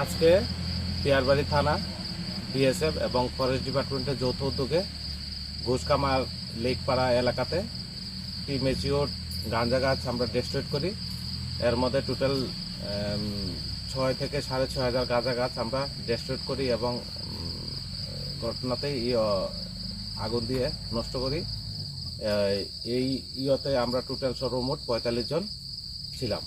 আজকে পিয়ারবাড়ি থানা, বিএসএফ এবং ফরেস্ট ডিপার্টমেন্টের যৌথ উদ্যোগে ঘোষকামার লেকপাড়া এলাকাতে প্রিমেচিওর গাঁজা গাছ আমরা ডেস্ট্রয়েড করি। এর মধ্যে টোটাল 6 থেকে 6,500 গাঁজা গাছ আমরা ডেস্ট্রয়েড করি এবং ঘটনাতেই আগুন দিয়ে নষ্ট করি। এই ইয়েতে আমরা টোটাল সর্বমোট 45 জন ছিলাম।